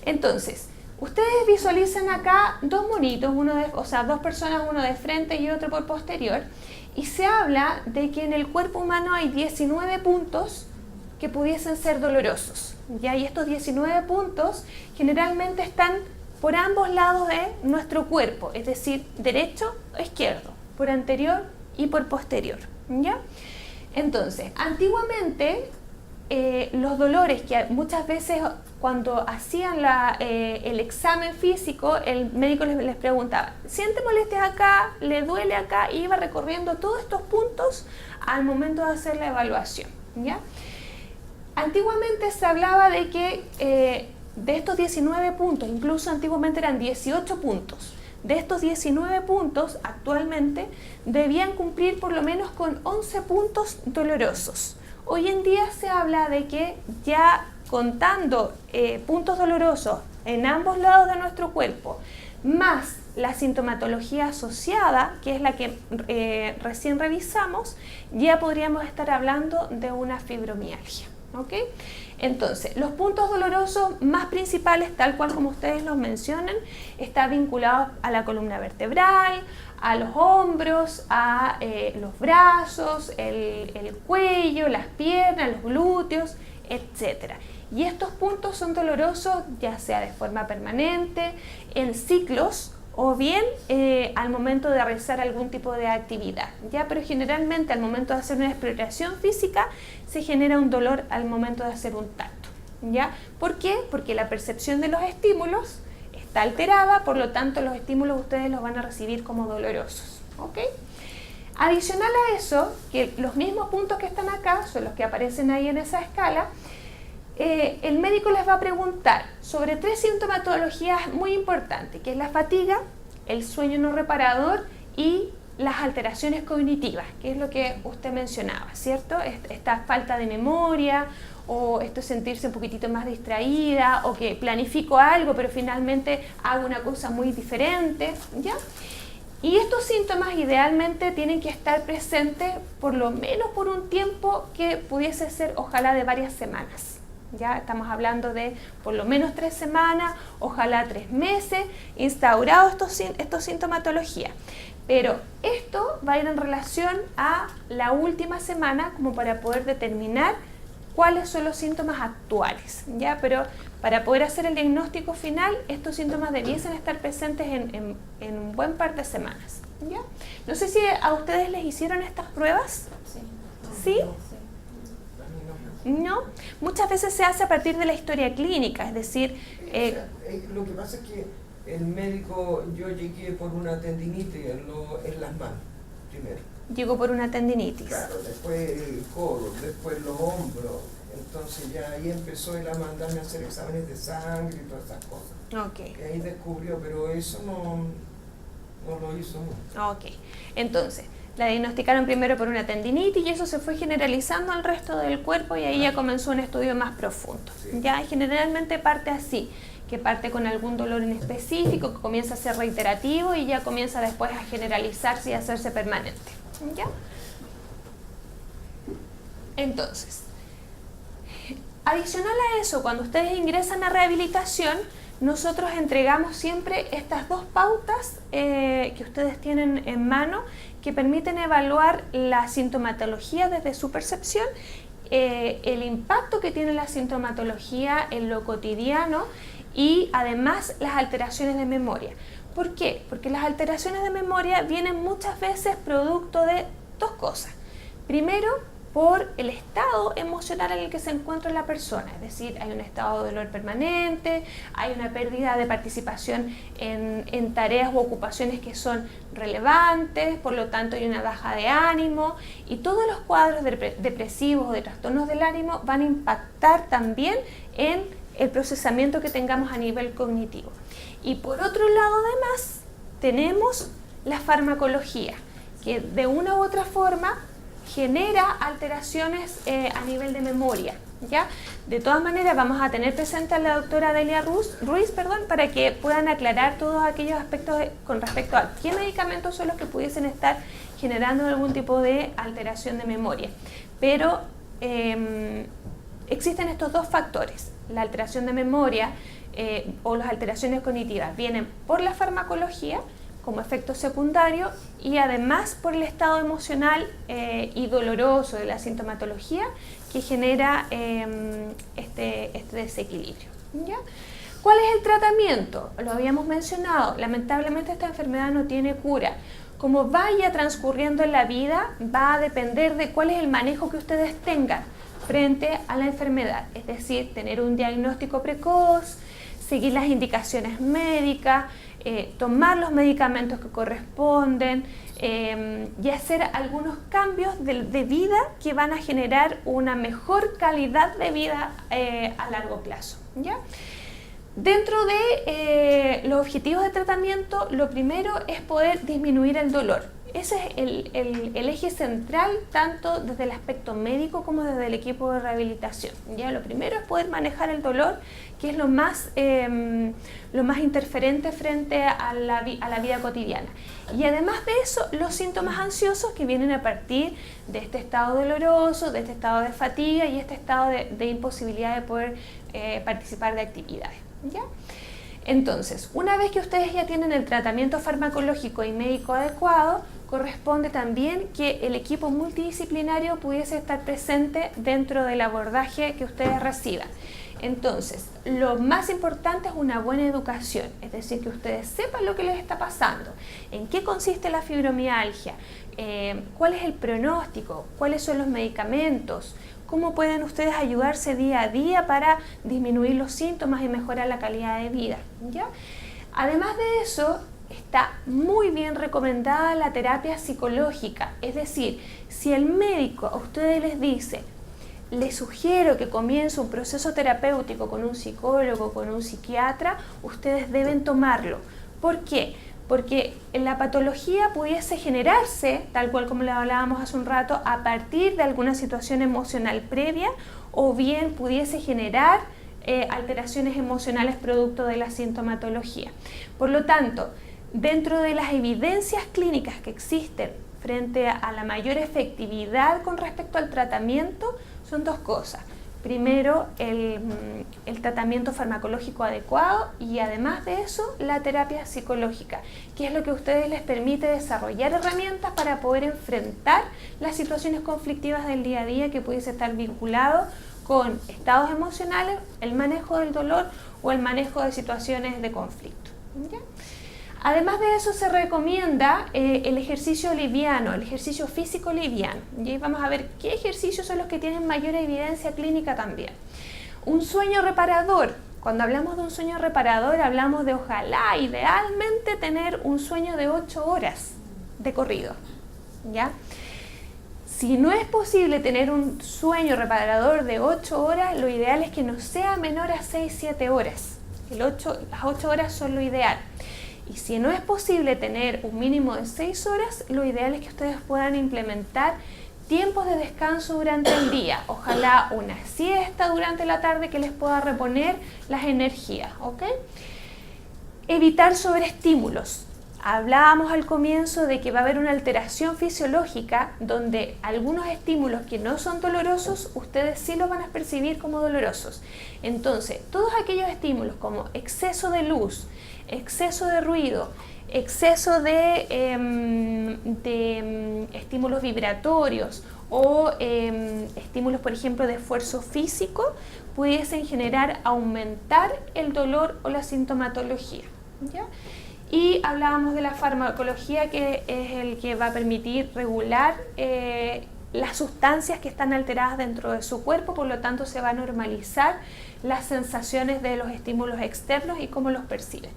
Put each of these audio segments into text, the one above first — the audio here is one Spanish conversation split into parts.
Entonces, ustedes visualizan acá dos monitos, dos personas, uno de frente y otro por posterior, y se habla de que en el cuerpo humano hay 19 puntos que pudiesen ser dolorosos, ¿ya? Y estos 19 puntos generalmente están por ambos lados de nuestro cuerpo, es decir, derecho o izquierdo, por anterior y por posterior, ¿ya? Entonces, antiguamente los dolores que muchas veces cuando hacían el examen físico, el médico les preguntaba, ¿siente molestias acá? ¿Le duele acá? Y iba recorriendo todos estos puntos al momento de hacer la evaluación, ¿ya? Antiguamente se hablaba de que de estos 19 puntos, incluso antiguamente eran 18 puntos, de estos 19 puntos actualmente debían cumplir por lo menos con 11 puntos dolorosos. Hoy en día se habla de que ya contando puntos dolorosos en ambos lados de nuestro cuerpo, más la sintomatología asociada, que es la que recién revisamos, ya podríamos estar hablando de una fibromialgia. ¿Ok? Entonces, los puntos dolorosos más principales, tal cual como ustedes los mencionan, están vinculados a la columna vertebral, a los hombros, a los brazos, el cuello, las piernas, los glúteos, etc. Y estos puntos son dolorosos ya sea de forma permanente, en ciclos, o bien al momento de realizar algún tipo de actividad, ¿ya? Pero generalmente al momento de hacer una exploración física se genera un dolor al momento de hacer un tacto, ¿ya? ¿Por qué? Porque la percepción de los estímulos está alterada, por lo tanto los estímulos ustedes los van a recibir como dolorosos, ¿ok? Adicional a eso, que los mismos puntos que están acá son los que aparecen ahí en esa escala, el médico les va a preguntar sobre 3 sintomatologías muy importantes, que es la fatiga, el sueño no reparador y las alteraciones cognitivas, que es lo que usted mencionaba, ¿cierto? Esta falta de memoria, o esto es sentirse un poquitito más distraída, o que planifico algo pero finalmente hago una cosa muy diferente, ¿ya? Y estos síntomas idealmente tienen que estar presentes por lo menos por un tiempo que pudiese ser ojalá de varias semanas. Ya estamos hablando de por lo menos 3 semanas, ojalá 3 meses, instaurados estos sintomatologías. Pero esto va a ir en relación a la última semana como para poder determinar cuáles son los síntomas actuales, ¿ya? Pero para poder hacer el diagnóstico final, estos síntomas debiesen estar presentes en un buen par de semanas, ¿ya? No sé si a ustedes les hicieron estas pruebas. Sí. ¿Sí? No, muchas veces se hace a partir de la historia clínica, es decir... lo que pasa es que el médico, yo llegué por una tendinitis en las manos, primero. Llegó por una tendinitis. Claro, después el codo, después los hombros, entonces ya ahí empezó él a mandarme a hacer exámenes de sangre y todas esas cosas. Ok. Y ahí descubrió, pero eso no lo hizo mucho. Ok, entonces... La diagnosticaron primero por una tendinitis y eso se fue generalizando al resto del cuerpo y ahí ya comenzó un estudio más profundo. Sí. Ya generalmente parte así, que parte con algún dolor en específico, que comienza a ser reiterativo y ya comienza después a generalizarse y a hacerse permanente. ¿Ya? Entonces, adicional a eso, cuando ustedes ingresan a rehabilitación, nosotros entregamos siempre estas 2 pautas que ustedes tienen en mano que permiten evaluar la sintomatología desde su percepción, el impacto que tiene la sintomatología en lo cotidiano y además las alteraciones de memoria. ¿Por qué? Porque las alteraciones de memoria vienen muchas veces producto de 2 cosas. Primero, por el estado emocional en el que se encuentra la persona, es decir, hay un estado de dolor permanente, hay una pérdida de participación en tareas u ocupaciones que son relevantes, por lo tanto hay una baja de ánimo y todos los cuadros depresivos o de trastornos del ánimo van a impactar también en el procesamiento que tengamos a nivel cognitivo. Y por otro lado además tenemos la farmacología, que de una u otra forma genera alteraciones a nivel de memoria, ¿ya? De todas maneras vamos a tener presente a la doctora Delia Ruiz, para que puedan aclarar todos aquellos aspectos con respecto a qué medicamentos son los que pudiesen estar generando algún tipo de alteración de memoria. Pero existen estos 2 factores, la alteración de memoria o las alteraciones cognitivas vienen por la farmacología como efecto secundario y además por el estado emocional y doloroso de la sintomatología que genera este desequilibrio, ¿ya? ¿Cuál es el tratamiento? Lo habíamos mencionado, lamentablemente esta enfermedad no tiene cura. Como vaya transcurriendo en la vida, va a depender de cuál es el manejo que ustedes tengan frente a la enfermedad, es decir, tener un diagnóstico precoz, seguir las indicaciones médicas, tomar los medicamentos que corresponden y hacer algunos cambios de vida que van a generar una mejor calidad de vida a largo plazo, ¿ya? Dentro de los objetivos de tratamiento, lo primero es poder disminuir el dolor. Ese es el eje central, tanto desde el aspecto médico como desde el equipo de rehabilitación. ¿Ya? Lo primero es poder manejar el dolor, que es lo más interferente frente a la vida cotidiana. Y además de eso, los síntomas ansiosos que vienen a partir de este estado doloroso, de este estado de fatiga y este estado de imposibilidad de poder participar de actividades, ¿ya? Entonces, una vez que ustedes ya tienen el tratamiento farmacológico y médico adecuado, corresponde también que el equipo multidisciplinario pudiese estar presente dentro del abordaje que ustedes reciban. Entonces, lo más importante es una buena educación, es decir, que ustedes sepan lo que les está pasando, en qué consiste la fibromialgia, cuál es el pronóstico, cuáles son los medicamentos, cómo pueden ustedes ayudarse día a día para disminuir los síntomas y mejorar la calidad de vida, ¿ya? Además de eso, está muy bien recomendada la terapia psicológica, es decir, si el médico a ustedes les dice, les sugiero que comience un proceso terapéutico con un psicólogo, con un psiquiatra, ustedes deben tomarlo. ¿Por qué? Porque la patología pudiese generarse, tal cual como le hablábamos hace un rato, a partir de alguna situación emocional previa, o bien pudiese generar alteraciones emocionales producto de la sintomatología. Por lo tanto, dentro de las evidencias clínicas que existen frente a la mayor efectividad con respecto al tratamiento, son dos cosas. Primero, el tratamiento farmacológico adecuado y además de eso, la terapia psicológica, que es lo que a ustedes les permite desarrollar herramientas para poder enfrentar las situaciones conflictivas del día a día que pudiese estar vinculado con estados emocionales, el manejo del dolor o el manejo de situaciones de conflicto, ¿ya? Además de eso se recomienda el ejercicio liviano, el ejercicio físico liviano. Y vamos a ver qué ejercicios son los que tienen mayor evidencia clínica también. Un sueño reparador. Cuando hablamos de un sueño reparador hablamos de ojalá, idealmente tener un sueño de 8 horas de corrido, ¿ya? Si no es posible tener un sueño reparador de 8 horas, lo ideal es que no sea menor a 6-7 horas. Las 8 horas son lo ideal. Y si no es posible tener un mínimo de 6 horas, lo ideal es que ustedes puedan implementar tiempos de descanso durante el día. Ojalá una siesta durante la tarde que les pueda reponer las energías, ¿ok? Evitar sobreestímulos. Hablábamos al comienzo de que va a haber una alteración fisiológica donde algunos estímulos que no son dolorosos, ustedes sí los van a percibir como dolorosos. Entonces, todos aquellos estímulos como exceso de luz, exceso de ruido, exceso de estímulos vibratorios o estímulos, por ejemplo, de esfuerzo físico, pudiesen aumentar el dolor o la sintomatología, ¿ya? Y hablábamos de la farmacología, que es el que va a permitir regular las sustancias que están alteradas dentro de su cuerpo, por lo tanto se va a normalizar las sensaciones de los estímulos externos y cómo los perciben.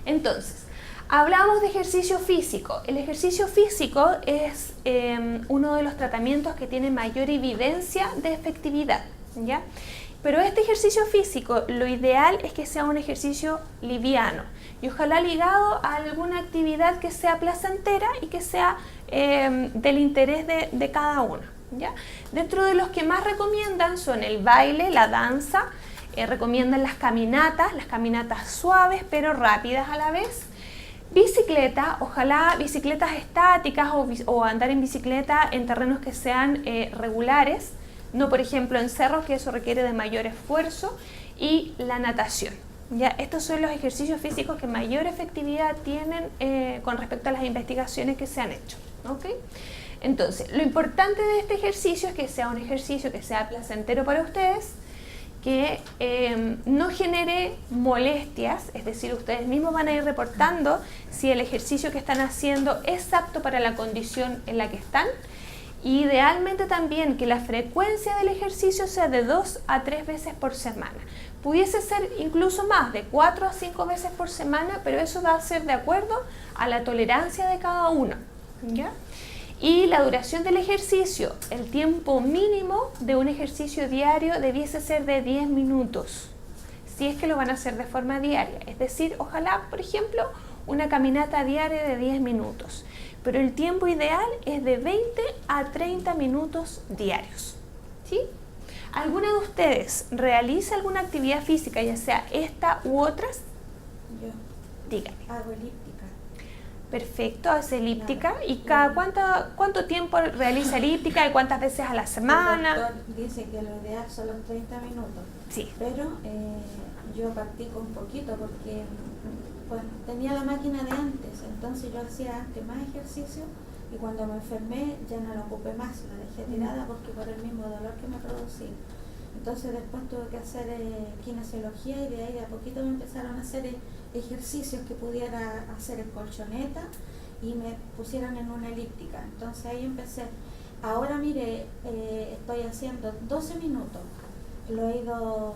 Entonces, hablamos de ejercicio físico. El ejercicio físico es uno de los tratamientos que tiene mayor evidencia de efectividad, ¿ya? Pero este ejercicio físico, lo ideal es que sea un ejercicio liviano y ojalá ligado a alguna actividad que sea placentera y que sea del interés de cada uno, ¿ya? Dentro de los que más recomiendan son el baile, la danza, recomiendan las caminatas suaves pero rápidas a la vez. Bicicleta, ojalá bicicletas estáticas o andar en bicicleta en terrenos que sean regulares, no por ejemplo en cerros, que eso requiere de mayor esfuerzo, y la natación. Ya, estos son los ejercicios físicos que mayor efectividad tienen con respecto a las investigaciones que se han hecho. ¿Okay? Entonces, lo importante de este ejercicio es que sea un ejercicio que sea placentero para ustedes, que no genere molestias, es decir, ustedes mismos van a ir reportando si el ejercicio que están haciendo es apto para la condición en la que están. Idealmente también que la frecuencia del ejercicio sea de 2 a 3 veces por semana. Pudiese ser incluso más, de 4 a 5 veces por semana, pero eso va a ser de acuerdo a la tolerancia de cada uno, ¿ya? Y la duración del ejercicio, el tiempo mínimo de un ejercicio diario debiese ser de 10 minutos, si es que lo van a hacer de forma diaria. Es decir, ojalá, por ejemplo, una caminata diaria de 10 minutos. Pero el tiempo ideal es de 20 a 30 minutos diarios. ¿Sí? ¿Alguna de ustedes realiza alguna actividad física, ya sea esta u otras? Yo. Dígame. Hago elíptica. Perfecto, hace elíptica. ¿Y cada cuánto tiempo realiza elíptica y cuántas veces a la semana? El doctor dice que lo ideal son los 30 minutos. Sí. Pero yo partí con un poquito porque pues, tenía la máquina de antes, entonces yo hacía antes más ejercicio y cuando me enfermé ya no la ocupé más, la dejé tirada porque por el mismo dolor que me producía. Entonces después tuve que hacer kinesiología y de ahí de a poquito me empezaron a hacer ejercicios que pudiera hacer en colchoneta y me pusieron en una elíptica. Entonces ahí empecé. Ahora mire, estoy haciendo 12 minutos. Lo he ido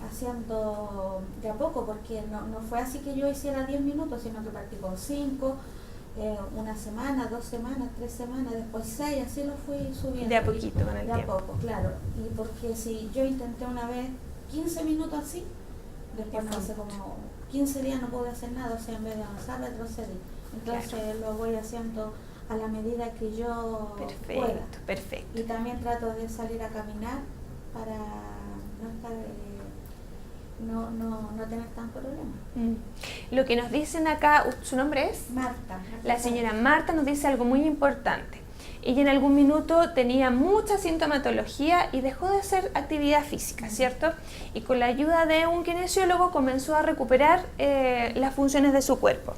haciendo de a poco porque no fue así que yo hiciera 10 minutos, sino que partí con 5, una semana, 2 semanas, 3 semanas, después 6, así lo fui subiendo. De a poquito con el tiempo. De a poco, claro. Y porque si yo intenté una vez 15 minutos así, después no hace como 15 días no pude hacer nada, o sea, en vez de avanzar, retrocedí. Entonces lo voy haciendo a la medida que yo pueda. Perfecto. Y también trato de salir a caminar para no estar... No tener tan problema. Lo que nos dicen acá, ¿su nombre es? Marta. La señora Marta nos dice algo muy importante. Ella en algún minuto tenía mucha sintomatología y dejó de hacer actividad física, ¿cierto? Y con la ayuda de un kinesiólogo comenzó a recuperar las funciones de su cuerpo.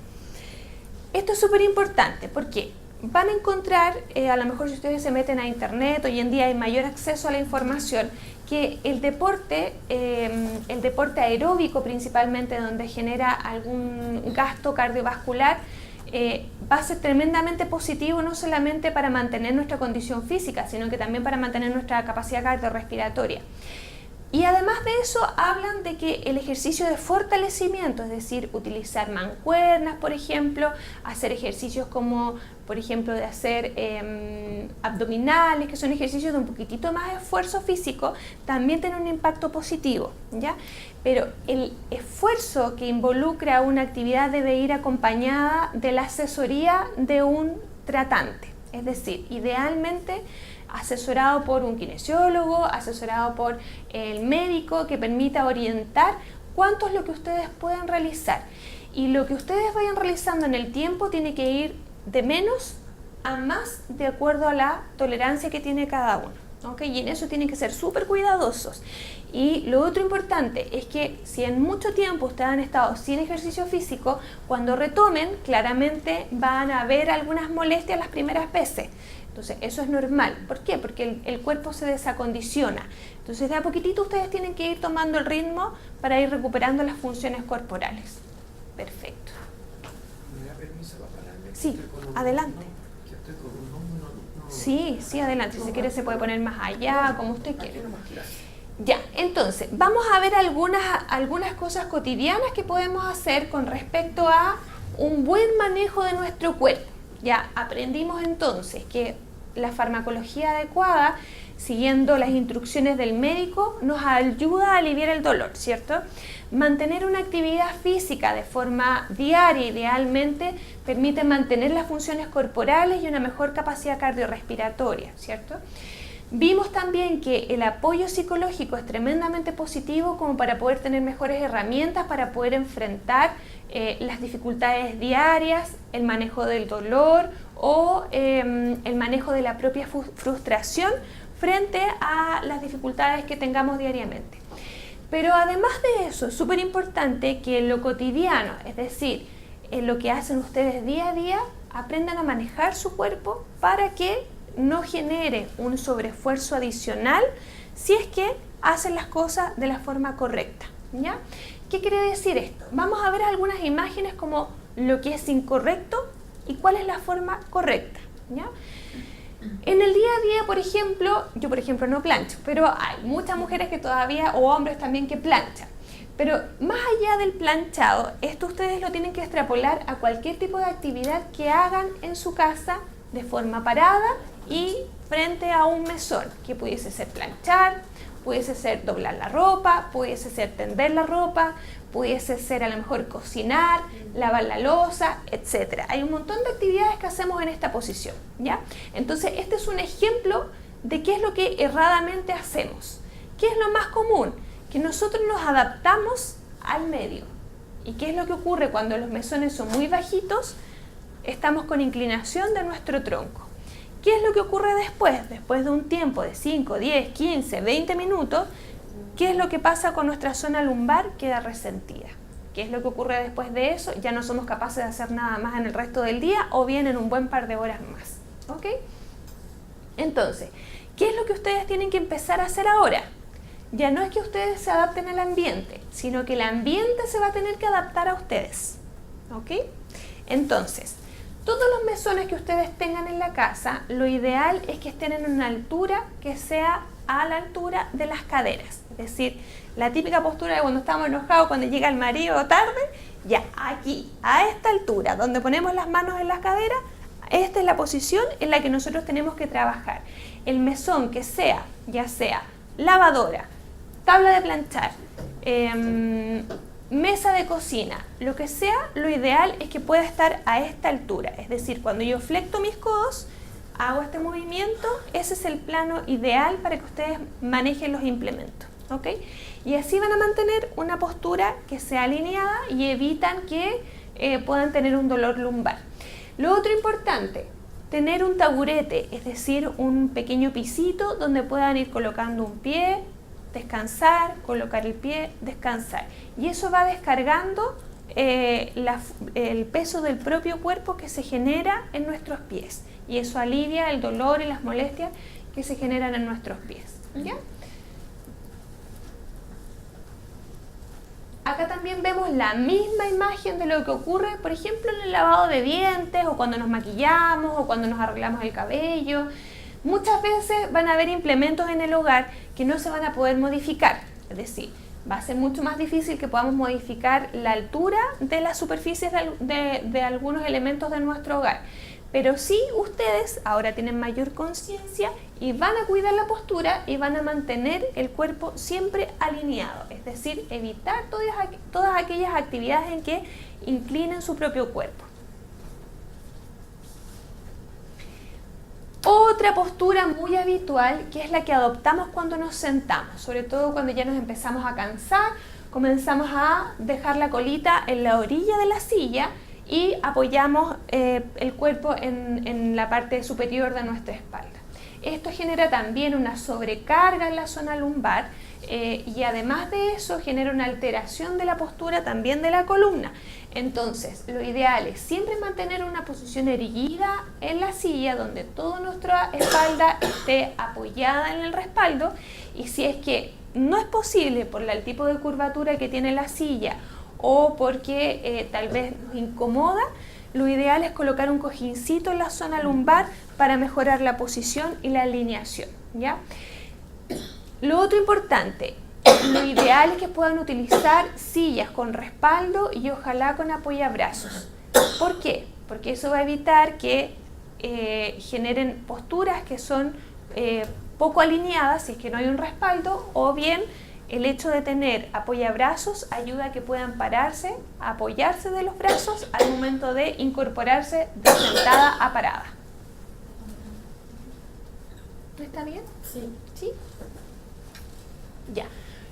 Esto es súper importante porque van a encontrar, a lo mejor si ustedes se meten a internet, hoy en día hay mayor acceso a la información, que el deporte aeróbico principalmente, donde genera algún gasto cardiovascular, va a ser tremendamente positivo no solamente para mantener nuestra condición física, sino que también para mantener nuestra capacidad cardiorrespiratoria. Y además de eso hablan de que el ejercicio de fortalecimiento, es decir, utilizar mancuernas, por ejemplo, hacer ejercicios como, por ejemplo, de hacer abdominales, que son ejercicios de un poquitito más esfuerzo físico, también tienen un impacto positivo, ¿ya? Pero el esfuerzo que involucra una actividad debe ir acompañada de la asesoría de un tratante, es decir, idealmente asesorado por un kinesiólogo, asesorado por el médico que permita orientar cuánto es lo que ustedes pueden realizar. Y lo que ustedes vayan realizando en el tiempo tiene que ir de menos a más de acuerdo a la tolerancia que tiene cada uno. ¿Okay? Y en eso tienen que ser súper cuidadosos. Y lo otro importante es que si en mucho tiempo ustedes han estado sin ejercicio físico, cuando retomen, claramente van a haber algunas molestias las primeras veces. Entonces, eso es normal. ¿Por qué? Porque el cuerpo se desacondiciona. Entonces, de a poquitito ustedes tienen que ir tomando el ritmo para ir recuperando las funciones corporales. Perfecto. ¿Me da permiso para pararme? Sí, adelante. Que estoy con un hombro, no. Sí, adelante. Si quiere se puede poner más allá, como usted quiera. Ya, entonces, vamos a ver algunas cosas cotidianas que podemos hacer con respecto a un buen manejo de nuestro cuerpo. Ya aprendimos entonces que la farmacología adecuada, siguiendo las instrucciones del médico, nos ayuda a aliviar el dolor, ¿cierto? Mantener una actividad física de forma diaria, idealmente, permite mantener las funciones corporales y una mejor capacidad cardiorrespiratoria, ¿cierto? Vimos también que el apoyo psicológico es tremendamente positivo como para poder tener mejores herramientas para poder enfrentar las dificultades diarias, el manejo del dolor o el manejo de la propia frustración frente a las dificultades que tengamos diariamente. Pero además de eso, es súper importante que en lo cotidiano, es decir, en lo que hacen ustedes día a día, aprendan a manejar su cuerpo para que no genere un sobreesfuerzo adicional si es que hacen las cosas de la forma correcta, ¿ya? ¿Qué quiere decir esto? Vamos a ver algunas imágenes como lo que es incorrecto y cuál es la forma correcta, ¿ya? En el día a día, por ejemplo, yo por ejemplo no plancho, pero hay muchas mujeres que todavía, o hombres también que planchan. Pero más allá del planchado, esto ustedes lo tienen que extrapolar a cualquier tipo de actividad que hagan en su casa de forma parada y frente a un mesón, que pudiese ser planchar, pudiese ser doblar la ropa, pudiese ser tender la ropa, pudiese ser a lo mejor cocinar, lavar la loza, etc. Hay un montón de actividades que hacemos en esta posición, ¿ya? Entonces, este es un ejemplo de qué es lo que erradamente hacemos. ¿Qué es lo más común? Que nosotros nos adaptamos al medio. ¿Y qué es lo que ocurre cuando los mesones son muy bajitos? Estamos con inclinación de nuestro tronco. ¿Qué es lo que ocurre después? Después de un tiempo de 5, 10, 15, 20 minutos, ¿qué es lo que pasa con nuestra zona lumbar? Queda resentida. ¿Qué es lo que ocurre después de eso? Ya no somos capaces de hacer nada más en el resto del día o bien en un buen par de horas más. ¿Ok? Entonces, ¿qué es lo que ustedes tienen que empezar a hacer ahora? Ya no es que ustedes se adapten al ambiente, sino que el ambiente se va a tener que adaptar a ustedes. ¿Ok? Entonces, todos los mesones que ustedes tengan en la casa, lo ideal es que estén en una altura que sea a la altura de las caderas. Es decir, la típica postura de cuando estamos enojados, cuando llega el marido tarde, ya aquí, a esta altura, donde ponemos las manos en las caderas, esta es la posición en la que nosotros tenemos que trabajar. El mesón que sea, ya sea lavadora, tabla de planchar, mesa de cocina, lo que sea, lo ideal es que pueda estar a esta altura. Es decir, cuando yo flecto mis codos, hago este movimiento, ese es el plano ideal para que ustedes manejen los implementos, ¿ok? Y así van a mantener una postura que sea alineada y evitan que puedan tener un dolor lumbar. Lo otro importante, tener un taburete, es decir, un pequeño pisito donde puedan ir colocando un pie, descansar, colocar el pie, descansar. Y eso va descargando el peso del propio cuerpo que se genera en nuestros pies. Y eso alivia el dolor y las molestias que se generan en nuestros pies. ¿Ya? Acá también vemos la misma imagen de lo que ocurre, por ejemplo, en el lavado de dientes, o cuando nos maquillamos, o cuando nos arreglamos el cabello. Muchas veces van a haber implementos en el hogar que no se van a poder modificar. Es decir, va a ser mucho más difícil que podamos modificar la altura de las superficies de algunos elementos de nuestro hogar. Pero sí, ustedes ahora tienen mayor conciencia y van a cuidar la postura y van a mantener el cuerpo siempre alineado. Es decir, evitar todas aquellas actividades en que inclinen su propio cuerpo. Otra postura muy habitual, que es la que adoptamos cuando nos sentamos, sobre todo cuando ya nos empezamos a cansar, comenzamos a dejar la colita en la orilla de la silla y apoyamos el cuerpo en la parte superior de nuestra espalda. Esto genera también una sobrecarga en la zona lumbar y además de eso genera una alteración de la postura también de la columna. Entonces, lo ideal es siempre mantener una posición erguida en la silla donde toda nuestra espalda esté apoyada en el respaldo, y si es que no es posible por el tipo de curvatura que tiene la silla o porque tal vez nos incomoda, lo ideal es colocar un cojincito en la zona lumbar para mejorar la posición y la alineación, ¿ya? Lo otro importante, lo ideal es que puedan utilizar sillas con respaldo y ojalá con apoyabrazos. ¿Por qué? Porque eso va a evitar que generen posturas que son poco alineadas si es que no hay un respaldo, o bien el hecho de tener apoyabrazos ayuda a que puedan pararse, apoyarse de los brazos al momento de incorporarse de sentada a parada. ¿Está bien? Sí. ¿Sí? Ya.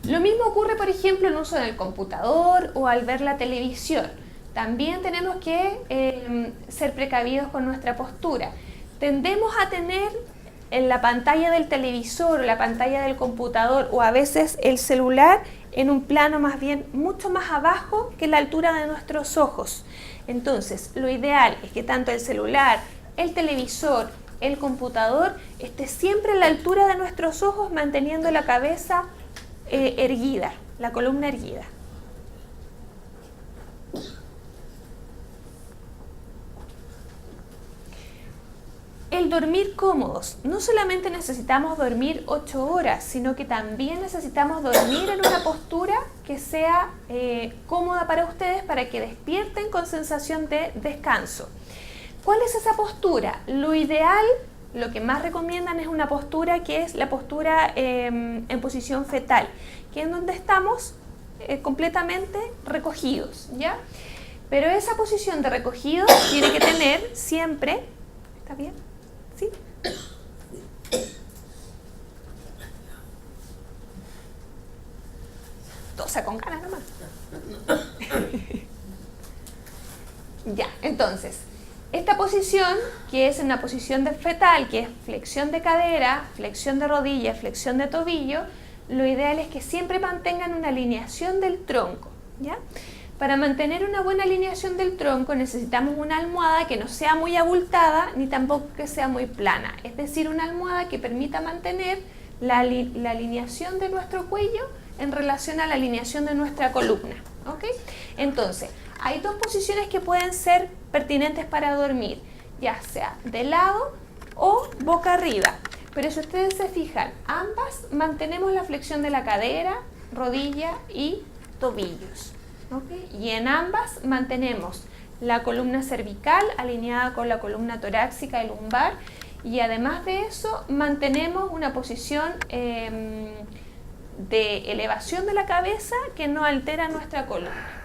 Lo mismo ocurre, por ejemplo, en uso del computador o al ver la televisión. También tenemos que ser precavidos con nuestra postura. Tendemos a tener en la pantalla del televisor o la pantalla del computador o a veces el celular en un plano más bien mucho más abajo que la altura de nuestros ojos. Entonces, lo ideal es que tanto el celular, el televisor, el computador esté siempre a la altura de nuestros ojos, manteniendo la cabeza erguida, la columna erguida. El dormir cómodos. No solamente necesitamos dormir 8 horas, sino que también necesitamos dormir en una postura que sea cómoda para ustedes, para que despierten con sensación de descanso. ¿Cuál es esa postura? Lo ideal, lo que más recomiendan es una postura que es la postura en posición fetal, que es donde estamos completamente recogidos, ¿ya? Pero esa posición de recogido tiene que tener siempre, ¿está bien? ¿Sí? Tosa con ganas nomás. Ya, entonces, esta posición, que es una posición de fetal, que es flexión de cadera, flexión de rodilla, flexión de tobillo, lo ideal es que siempre mantengan una alineación del tronco, ¿ya? Para mantener una buena alineación del tronco necesitamos una almohada que no sea muy abultada ni tampoco que sea muy plana, es decir, una almohada que permita mantener la alineación de nuestro cuello en relación a la alineación de nuestra columna, ¿ok? Entonces, hay dos posiciones que pueden ser pertinentes para dormir, ya sea de lado o boca arriba, pero si ustedes se fijan, ambas mantenemos la flexión de la cadera, rodilla y tobillos. ¿Okay? Y en ambas mantenemos la columna cervical alineada con la columna torácica y lumbar, y además de eso mantenemos una posición de elevación de la cabeza que no altera nuestra columna.